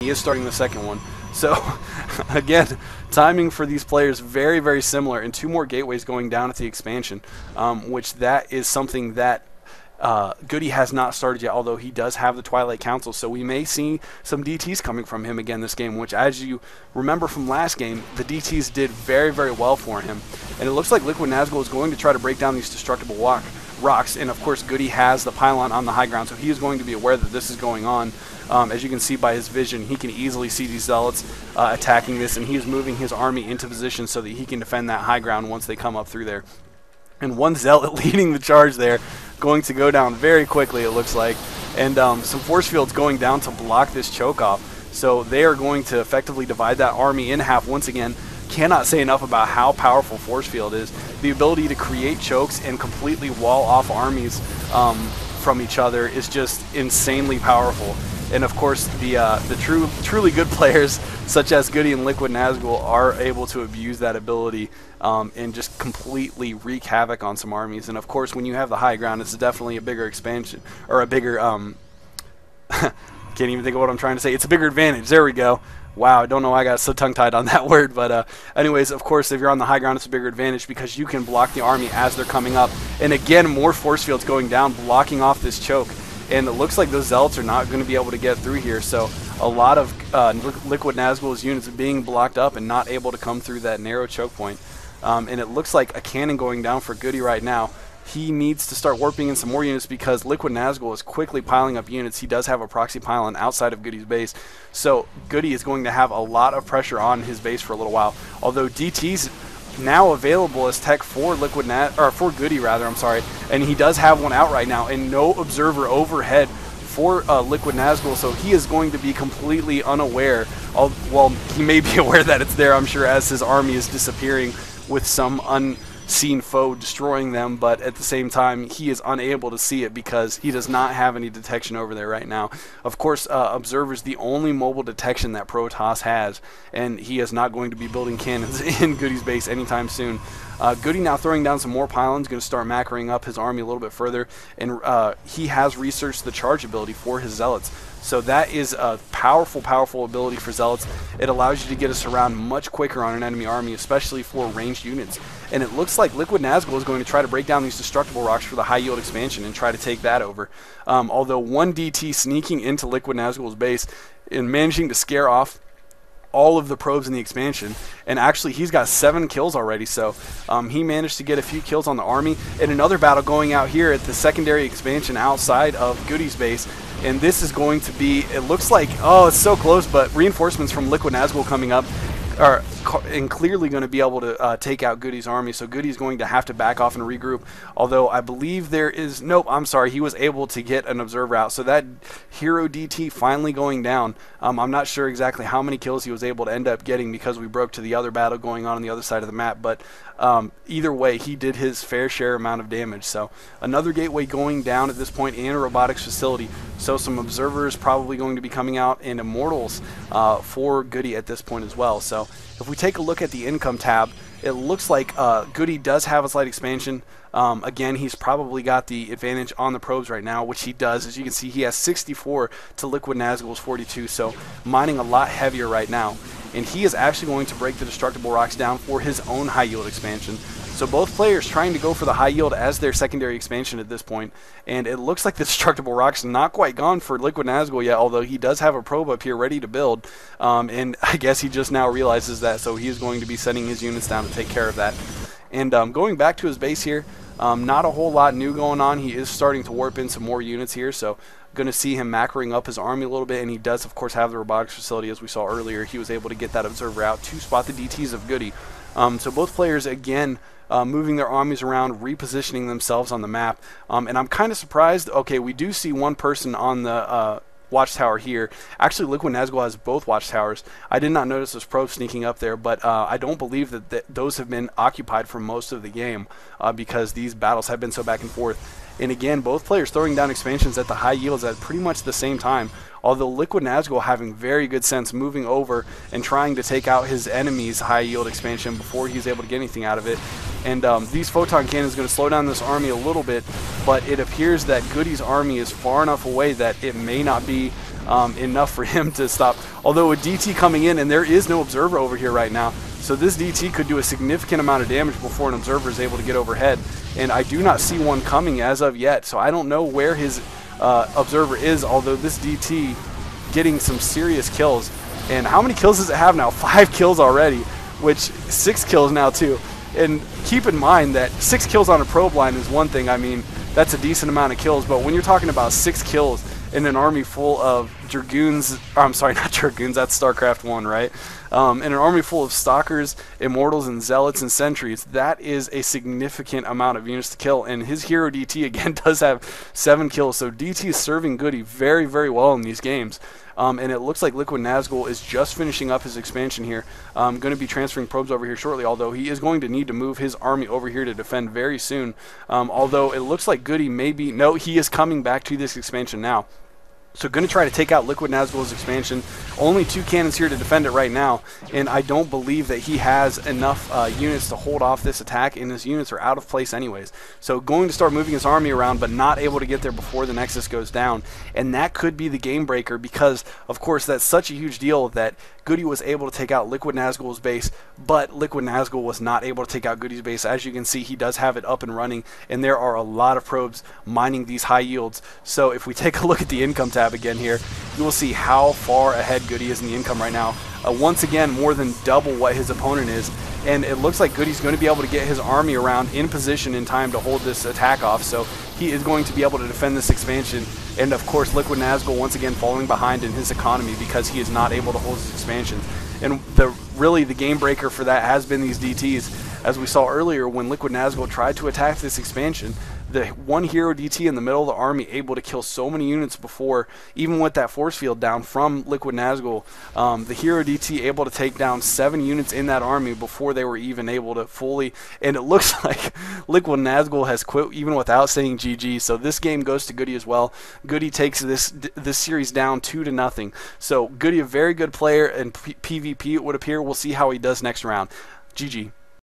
he is starting the second one. So, again, timing for these players very, very similar, and 2 more gateways going down at the expansion, which that is something that Goody has not started yet, although he does have the Twilight Council, so we may see some DTs coming from him again this game, which, as you remember from last game, the DTs did very, very well for him. And it looks like LiquidNazgul is going to try to break down these destructible rocks, and of course Goody has the pylon on the high ground, so he is going to be aware that this is going on. As you can see by his vision, he can easily see these zealots attacking this, and he is moving his army into position so that he can defend that high ground once they come up through there. And one zealot leading the charge there, going to go down very quickly, it looks like. And some force fields going down to block this choke off. So they are going to effectively divide that army in half once again. Cannot say enough about how powerful force field is. The ability to create chokes and completely wall off armies from each other is just insanely powerful. And of course, the truly good players, such as Goody and LiquidNazgul, are able to abuse that ability and just completely wreak havoc on some armies. And of course, when you have the high ground, it's definitely a bigger expansion, or a bigger, can't even think of what I'm trying to say. It's a bigger advantage. There we go. Wow, I don't know why I got so tongue-tied on that word, but anyways, of course, if you're on the high ground, it's a bigger advantage because you can block the army as they're coming up. And again, more force fields going down, blocking off this choke. And it looks like those zealots are not going to be able to get through here, so a lot of LiquidNazgul's units being blocked up and not able to come through that narrow choke point. And it looks like a cannon going down for Goody right now. He needs to start warping in some more units because LiquidNazgul is quickly piling up units. He does have a proxy pylon outside of Goody's base, so Goody is going to have a lot of pressure on his base for a little while. Although DT's now available as tech for for Goody rather, I'm sorry, and he does have one out right now, and no observer overhead for LiquidNazgul, so he is going to be completely unaware. Well, he may be aware that it's there, I'm sure, as his army is disappearing with some unseen foe destroying them, but at the same time he is unable to see it because he does not have any detection over there right now. Of course, observer is the only mobile detection that Protoss has, and he is not going to be building cannons in Goody's base anytime soon. Goody now throwing down some more pylons, going to start macroing up his army a little bit further, and he has researched the charge ability for his zealots. So that is a powerful, powerful ability for zealots. It allows you to get us around much quicker on an enemy army, especially for ranged units. And it looks like LiquidNazgul is going to try to break down these destructible rocks for the high yield expansion and try to take that over. Although one DT sneaking into LiquidNazgul's base and managing to scare off all of the probes in the expansion, and actually he's got 7 kills already, so he managed to get a few kills on the army. In another battle going out here at the secondary expansion outside of Goody's base, and this is going to be, it looks like, oh, it's so close, but reinforcements from LiquidNazgul coming up are and clearly going to be able to take out Goody's army, so Goody's going to have to back off and regroup, although I believe there is, nope, I'm sorry, he was able to get an observer out, so that hero DT finally going down. I'm not sure exactly how many kills he was able to end up getting because we broke to the other battle going on the other side of the map, but either way, he did his fair share amount of damage. So another gateway going down at this point and a robotics facility, so some observers probably going to be coming out, and immortals for Goody at this point as well. So if we take a look at the income tab, it looks like Goody does have a slight expansion. Again, he's probably got the advantage on the probes right now, which he does. As you can see, he has 64 to LiquidNazgul's 42, so mining a lot heavier right now. And he is actually going to break the destructible rocks down for his own high yield expansion. So both players trying to go for the high yield as their secondary expansion at this point. And it looks like the destructible rocks not quite gone for LiquidNazgul yet, although he does have a probe up here ready to build. And I guess he just now realizes that, so he is going to be sending his units down to take care of that. And going back to his base here, not a whole lot new going on. He is starting to warp in some more units here, so going to see him macroing up his army a little bit, and he does of course have the robotics facility. As we saw earlier, he was able to get that observer out to spot the DTs of Goody. So both players again moving their armies around, repositioning themselves on the map, and I'm kind of surprised. Okay, we do see one person on the watchtower here. Actually, LiquidNazgul has both watchtowers. I did not notice those probes sneaking up there, but I don't believe that those have been occupied for most of the game because these battles have been so back and forth. And again, both players throwing down expansions at the high yields at pretty much the same time, although LiquidNazgul having very good sense moving over and trying to take out his enemy's high yield expansion before he's able to get anything out of it. And these photon cannons are going to slow down this army a little bit, but it appears that Goody's army is far enough away that it may not be enough for him to stop. Although with DT coming in, and there is no observer over here right now, so this DT could do a significant amount of damage before an observer is able to get overhead, and I do not see one coming as of yet, so I don't know where his observer is, although this DT getting some serious kills. And how many kills does it have now? 5 kills already, which 6 kills now too. And keep in mind that 6 kills on a probe line is one thing. I mean, that's a decent amount of kills, but when you're talking about 6 kills in an army full of Dragoons, I'm sorry, not Dragoons, that's StarCraft 1, right? In an army full of Stalkers, Immortals, and Zealots, and Sentries, that is a significant amount of units to kill, and his hero DT, again, does have 7 kills, so DT is serving Goody very, very well in these games. And it looks like LiquidNazgul is just finishing up his expansion here. Going to be transferring probes over here shortly, although he is going to need to move his army over here to defend very soon. Although it looks like Goody may be... No, he is coming back to this expansion now. So going to try to take out LiquidNazgul's expansion. Only 2 cannons here to defend it right now, and I don't believe that he has enough units to hold off this attack, and his units are out of place anyways. So going to start moving his army around, but not able to get there before the Nexus goes down, and that could be the game breaker because, of course, that's such a huge deal that Goody was able to take out LiquidNazgul's base, but LiquidNazgul was not able to take out Goody's base. As you can see, he does have it up and running, and there are a lot of probes mining these high yields. So if we take a look at the income tab again here, you will see how far ahead Goody is in the income right now. Once again, more than double what his opponent is, and it looks like Goody's going to be able to get his army around in position in time to hold this attack off, so he is going to be able to defend this expansion. And of course, LiquidNazgul once again falling behind in his economy because he is not able to hold his expansions. And really the game breaker for that has been these DTs. As we saw earlier, when LiquidNazgul tried to attack this expansion, the one hero DT in the middle of the army able to kill so many units before, even with that force field down from LiquidNazgul, the hero DT able to take down 7 units in that army before they were even able to fully, and it looks like LiquidNazgul has quit even without saying GG, so this game goes to Goody as well. Goody takes this series down 2-0, so Goody a very good player in PvP it would appear. We'll see how he does next round. GG.